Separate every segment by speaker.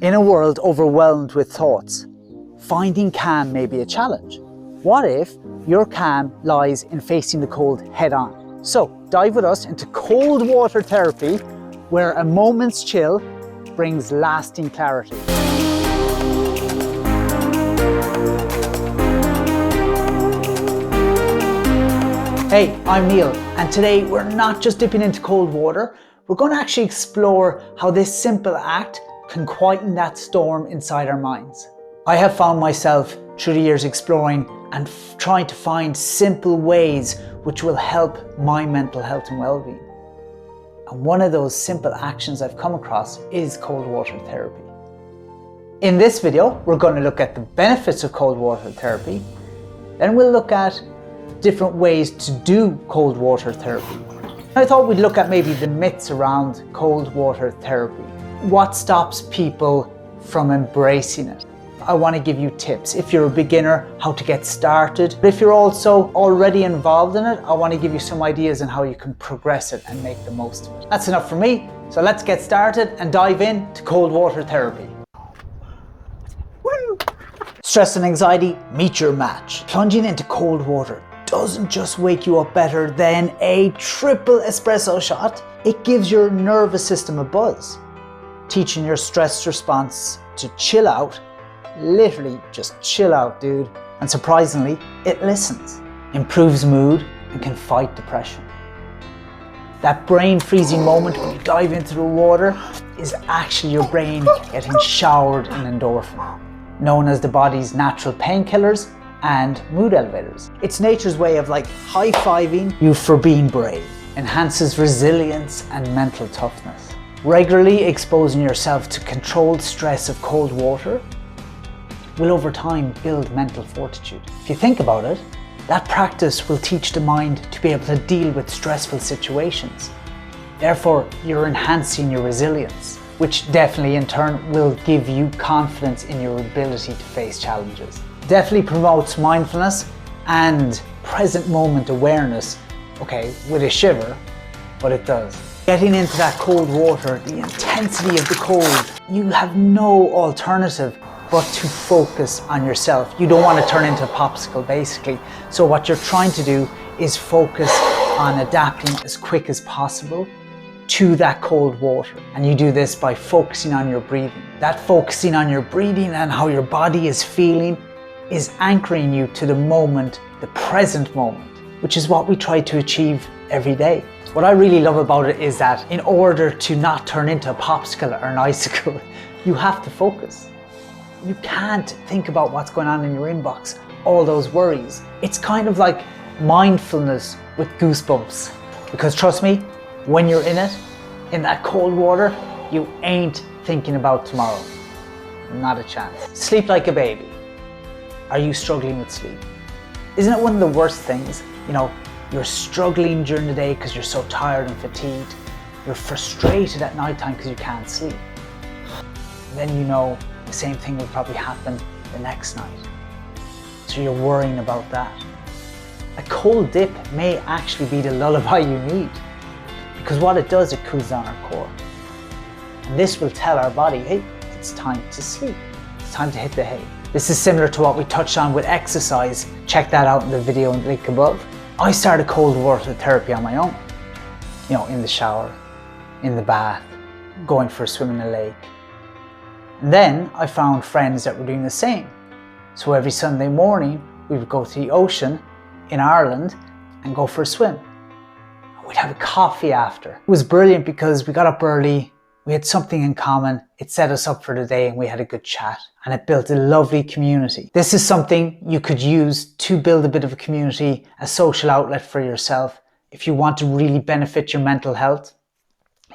Speaker 1: In a world overwhelmed with thoughts, finding calm may be a challenge. What if your calm lies in facing the cold head on? So dive with us into cold water therapy, where a moment's chill brings lasting clarity. Hey, I'm Neil, and today we're not just dipping into cold water, we're going to actually explore how this simple act can quieten that storm inside our minds. I have found myself through the years exploring and trying to find simple ways which will help my mental health and well-being. And one of those simple actions I've come across is cold water therapy. In this video, we're going to look at the benefits of cold water therapy. Then we'll look at different ways to do cold water therapy. I thought we'd look at maybe the myths around cold water therapy. What stops people from embracing it? I want to give you tips. If you're a beginner, how to get started. But if you're also already involved in it, I want to give you some ideas on how you can progress it and make the most of it. That's enough for me. So let's get started and dive into cold water therapy. Woo! Stress and anxiety, meet your match. Plunging into cold water doesn't just wake you up better than a triple espresso shot. It gives your nervous system a buzz, teaching your stress response to chill out. Literally just chill out, dude. And surprisingly, it listens, improves mood, and can fight depression. That brain freezing moment when you dive into the water is actually your brain getting showered in endorphin, known as the body's natural painkillers and mood elevators. It's nature's way of high-fiving you for being brave. Enhances resilience and mental toughness. Regularly exposing yourself to controlled stress of cold water will over time build mental fortitude. If you think about it, that practice will teach the mind to be able to deal with stressful situations. Therefore, you're enhancing your resilience, which definitely in turn will give you confidence in your ability to face challenges. Definitely promotes mindfulness and present moment awareness. Okay, with a shiver, but it does. Getting into that cold water, the intensity of the cold, you have no alternative but to focus on yourself. You don't want to turn into a popsicle, basically. So what you're trying to do is focus on adapting as quick as possible to that cold water. And you do this by focusing on your breathing. That focusing on your breathing and how your body is feeling is anchoring you to the moment, the present moment, which is what we try to achieve every day. What I really love about it is that in order to not turn into a popsicle or an icicle, you have to focus. You can't think about what's going on in your inbox, all those worries. It's kind of like mindfulness with goosebumps. Because trust me, when you're in it, in that cold water, you ain't thinking about tomorrow. Not a chance. Sleep like a baby. Are you struggling with sleep? Isn't it one of the worst things? You know, you're struggling during the day because you're so tired and fatigued. You're frustrated at nighttime because you can't sleep. And then you know the same thing will probably happen the next night. So you're worrying about that. A cold dip may actually be the lullaby you need, because what it does, it cools down our core. And this will tell our body, hey, it's time to sleep. It's time to hit the hay. This is similar to what we touched on with exercise. Check that out in the video link above. I started cold water therapy on my own. You know, in the shower, in the bath, going for a swim in a lake. And then I found friends that were doing the same. So every Sunday morning, we would go to the ocean in Ireland and go for a swim. We'd have a coffee after. It was brilliant because we got up early, we had something in common, it set us up for the day, and we had a good chat. And it built a lovely community. This is something you could use to build a bit of a community, a social outlet for yourself, if you want to really benefit your mental health.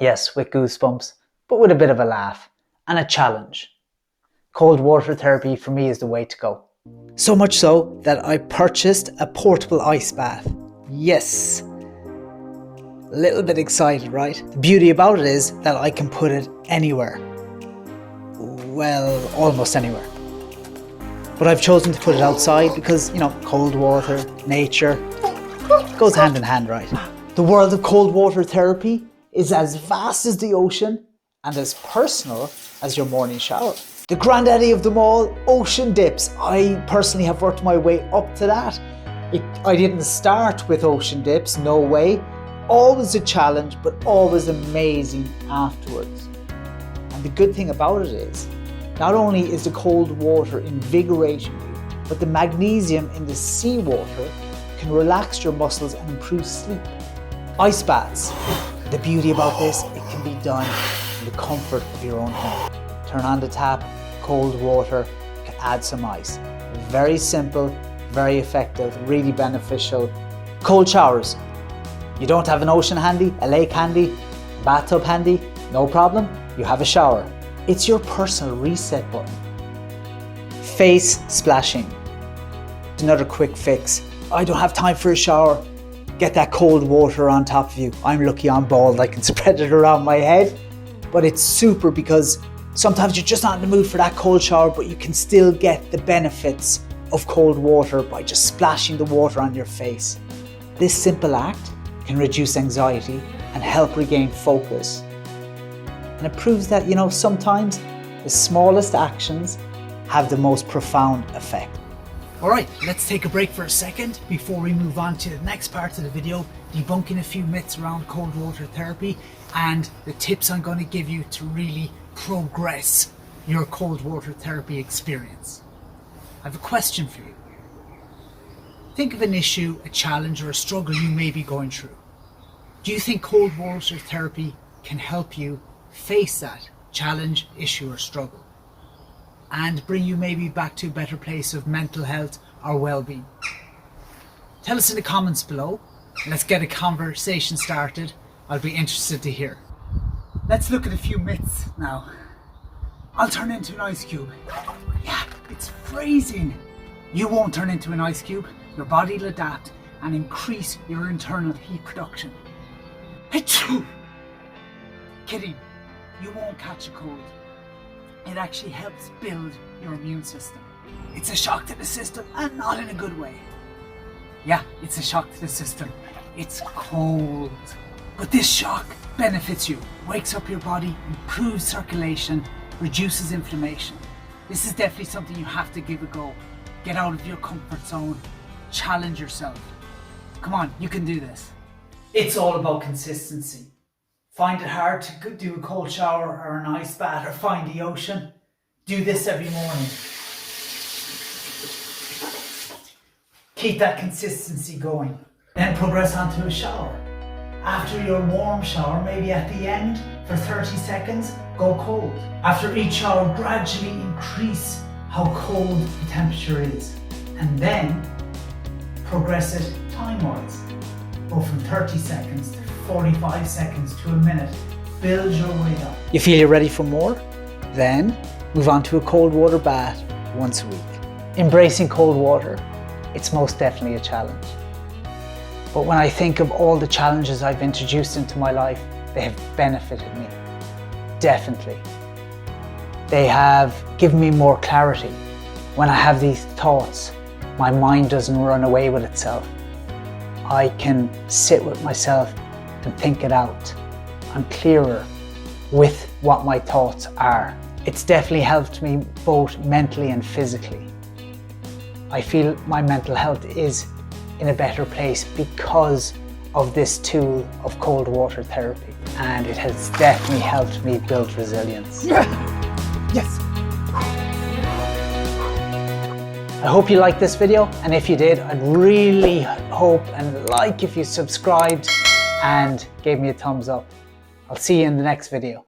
Speaker 1: Yes, with goosebumps, but with a bit of a laugh and a challenge. Cold water therapy for me is the way to go. So much so that I purchased a portable ice bath. Yes. A little bit excited, right? The beauty about it is that I can put it anywhere. Well, almost anywhere. But I've chosen to put it outside because, you know, cold water, nature, goes hand in hand, right? The world of cold water therapy is as vast as the ocean and as personal as your morning shower. The granddaddy of them all, ocean dips. I personally have worked my way up to that. I didn't start with ocean dips, no way. Always a challenge, but always amazing afterwards. And the good thing about it is, not only is the cold water invigorating you, but the magnesium in the seawater can relax your muscles and improve sleep. Ice baths. The beauty about this, it can be done in the comfort of your own home. Turn on the tap, cold water, can add some ice. Very simple, very effective, really beneficial. Cold showers. You don't have an ocean handy, a lake handy, bathtub handy, no problem, you have a shower. It's your personal reset button. Face splashing. Another quick fix. I don't have time for a shower. Get that cold water on top of you. I'm lucky I'm bald, I can spread it around my head. But it's super because sometimes you're just not in the mood for that cold shower, but you can still get the benefits of cold water by just splashing the water on your face. This simple act can reduce anxiety and help regain focus. And it proves that, sometimes the smallest actions have the most profound effect. All right, let's take a break for a second before we move on to the next part of the video, debunking a few myths around cold water therapy and the tips I'm going to give you to really progress your cold water therapy experience. I have a question for you. Think of an issue, a challenge, or a struggle you may be going through. Do you think cold water therapy can help you face that challenge, issue, or struggle and bring you maybe back to a better place of mental health or well-being? Tell us in the comments below. Let's get a conversation started. I'll be interested to hear. Let's look at a few myths now. I'll turn into an ice cube. Yeah, it's freezing. You won't turn into an ice cube. Your body will adapt and increase your internal heat production. Achoo! Kidding. You won't catch a cold. It actually helps build your immune system. It's a shock to the system, and not in a good way. Yeah, it's a shock to the system. It's cold. But this shock benefits you, wakes up your body, improves circulation, reduces inflammation. This is definitely something you have to give a go. Get out of your comfort zone, challenge yourself. Come on, you can do this. It's all about consistency. Find it hard to do a cold shower or an ice bath or find the ocean? Do this every morning. Keep that consistency going. Then progress onto a shower. After your warm shower, maybe at the end, for 30 seconds, go cold. After each shower, gradually increase how cold the temperature is. And then progress it time-wise. Go from 30 seconds to 45 seconds to a minute. Build your way up. You feel you're ready for more? Then move on to a cold water bath once a week. Embracing cold water, it's most definitely a challenge. But when I think of all the challenges I've introduced into my life, they have benefited me. Definitely. They have given me more clarity. When I have these thoughts, my mind doesn't run away with itself. I can sit with myself and think it out. I'm clearer with what my thoughts are. It's definitely helped me both mentally and physically. I feel my mental health is in a better place because of this tool of cold water therapy. And it has definitely helped me build resilience. Yes! I hope you liked this video, and if you did, I'd really hope and like if you subscribed and gave me a thumbs up. I'll see you in the next video.